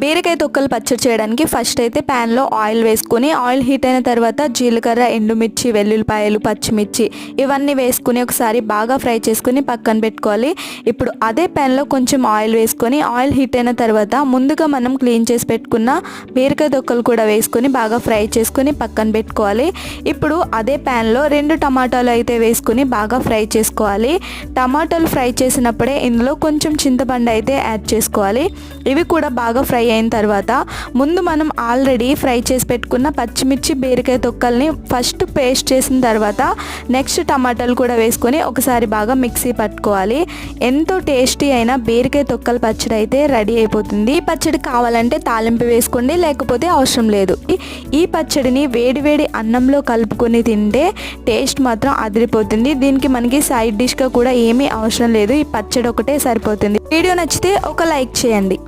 బీరకాయ తొక్కలు పచ్చడి చేయడానికి ఫస్ట్ అయితే ప్యాన్లో ఆయిల్ వేసుకొని ఆయిల్ హీట్ అయిన తర్వాత జీలకర్ర, ఎండుమిర్చి, వెల్లుల్లిపాయలు, పచ్చిమిర్చి ఇవన్నీ వేసుకుని ఒకసారి బాగా ఫ్రై చేసుకుని పక్కన పెట్టుకోవాలి. ఇప్పుడు అదే ప్యాన్లో కొంచెం ఆయిల్ వేసుకొని ఆయిల్ హీట్ అయిన తర్వాత ముందుగా మనం క్లీన్ చేసి పెట్టుకున్న బీరకాయ తొక్కలు కూడా వేసుకొని బాగా ఫ్రై చేసుకుని పక్కన పెట్టుకోవాలి. ఇప్పుడు అదే ప్యాన్లో 2 టమాటాలు అయితే వేసుకుని బాగా ఫ్రై చేసుకోవాలి. టమాటాలు ఫ్రై చేసినప్పుడే ఇందులో కొంచెం చింతపండు అయితే యాడ్ చేసుకోవాలి. ఇవి కూడా బాగా ఫ్రై అయిన తర్వాత ముందు మనం ఆల్రెడీ ఫ్రై చేసి పెట్టుకున్న పచ్చిమిర్చి, బీరకాయ తొక్కల్ని ఫస్ట్ పేస్ట్ చేసిన తర్వాత నెక్స్ట్ టమాటాలు కూడా వేసుకొని ఒకసారి బాగా మిక్సీ పట్టుకోవాలి. ఎంతో టేస్టీ అయిన బీరకాయ తొక్కల పచ్చడి అయితే రెడీ అయిపోతుంది. ఈ పచ్చడి కావాలంటే తాలింపు వేసుకోండి, లేకపోతే అవసరం లేదు. ఈ పచ్చడిని వేడివేడి అన్నంలో కలుపుకొని తింటే టేస్ట్ మాత్రం అదిరిపోతుంది. దీనికి మనకి సైడ్ డిష్గా కూడా ఏమీ అవసరం లేదు, ఈ పచ్చడి ఒకటే సరిపోతుంది. వీడియో నచ్చితే ఒక లైక్ చేయండి.